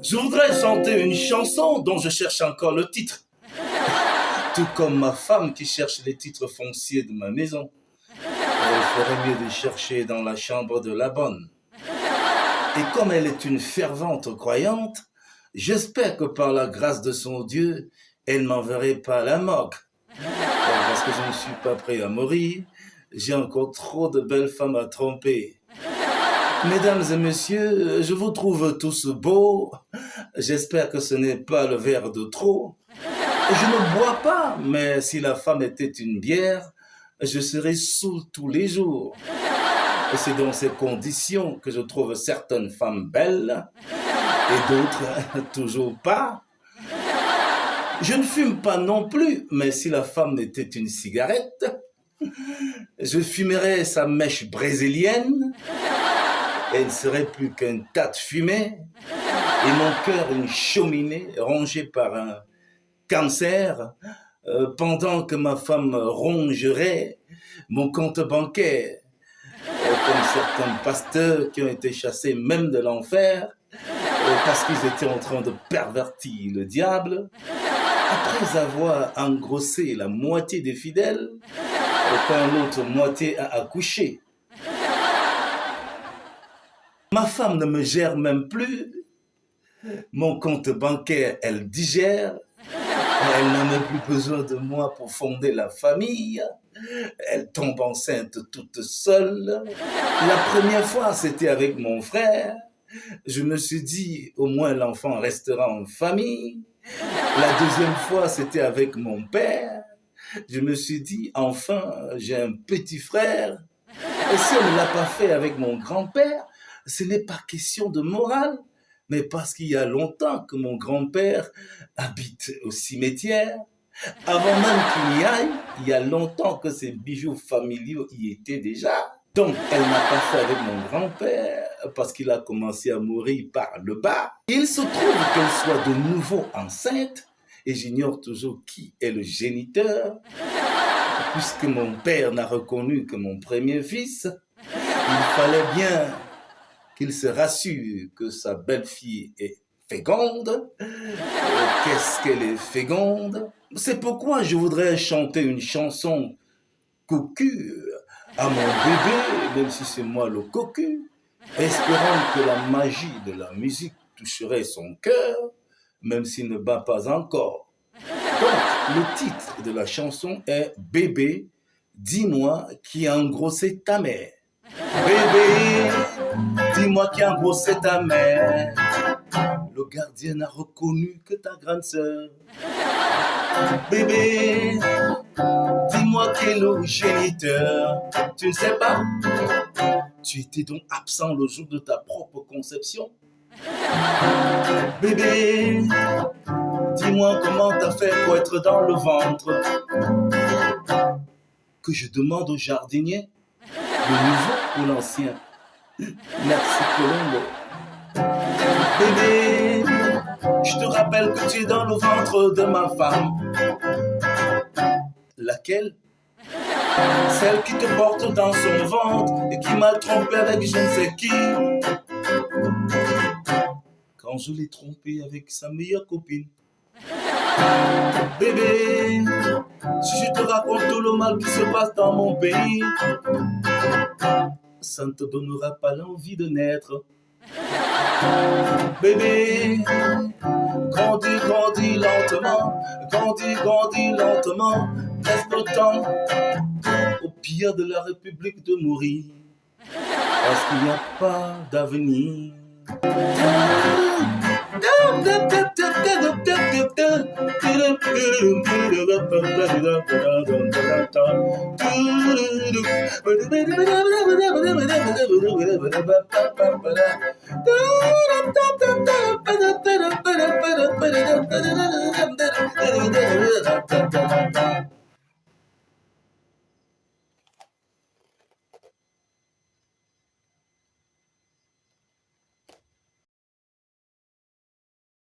Je voudrais chanter une chanson dont je cherche encore le titre. Tout comme ma femme qui cherche les titres fonciers de ma maison. Elle ferait mieux de chercher dans la chambre de la bonne. Et comme elle est une fervente croyante, j'espère que par la grâce de son Dieu, elle m'enverrait pas la morgue. Parce que je ne suis pas prêt à mourir, j'ai encore trop de belles femmes à tromper. Mesdames et messieurs, je vous trouve tous beaux. J'espère que ce n'est pas le verre de trop. Je ne bois pas, mais si la femme était une bière, je serais saoul tous les jours. Et c'est dans ces conditions que je trouve certaines femmes belles et d'autres toujours pas. Je ne fume pas non plus, mais si la femme était une cigarette, je fumerais sa mèche brésilienne. Elle ne serait plus qu'un tas de fumée et mon cœur une cheminée rongée par un cancer pendant que ma femme rongerait mon compte bancaire comme certains pasteurs qui ont été chassés même de l'enfer parce qu'ils étaient en train de pervertir le diable après avoir engrossé la moitié des fidèles quand l'autre moitié a accouché. Ma femme ne me gère même plus. Mon compte bancaire, elle digère. Elle n'a même plus besoin de moi pour fonder la famille. Elle tombe enceinte toute seule. La première fois, c'était avec mon frère. Je me suis dit, au moins l'enfant restera en famille. La deuxième fois, c'était avec mon père. Je me suis dit, enfin, j'ai un petit frère. Et si on ne l'a pas fait avec mon grand-père, ce n'est pas question de morale, mais parce qu'il y a longtemps que mon grand-père habite au cimetière. Avant même qu'il y aille, il y a longtemps que ses bijoux familiaux y étaient déjà. Donc, elle n'a pas fait avec mon grand-père parce qu'il a commencé à mourir par le bas. Il se trouve qu'elle soit de nouveau enceinte et j'ignore toujours qui est le géniteur. Puisque mon père n'a reconnu que mon premier fils, il fallait bien qu'il se rassure que sa belle-fille est féconde. Qu'est-ce qu'elle est féconde? C'est pourquoi je voudrais chanter une chanson cocu à mon bébé, même si c'est moi le cocu, espérant que la magie de la musique toucherait son cœur, même s'il ne bat pas encore. Donc, le titre de la chanson est « Bébé, dis-moi qui a engrossé ta mère ». Bébé, dis-moi qui a engrossé ta mère. Le gardien n'a reconnu que ta grande sœur. Bébé, dis-moi qui est le géniteur. Tu ne sais pas? Tu étais donc absent le jour de ta propre conception. Bébé, dis-moi comment t'as fait pour être dans le ventre. Que je demande au jardinier, le nouveau ou l'ancien. Merci Colombo. Bébé, je te rappelle que tu es dans le ventre de ma femme. Laquelle? Celle qui te porte dans son ventre et qui m'a trompé avec je ne sais qui. Quand je l'ai trompé avec sa meilleure copine. Bébé, si je te raconte tout le mal qui se passe dans mon pays, ça ne te donnera pas l'envie de naître. Bébé, grandis, grandis lentement, grandis lentement, laisse le temps au pire de la République de mourir, parce qu'il n'y a pas d'avenir.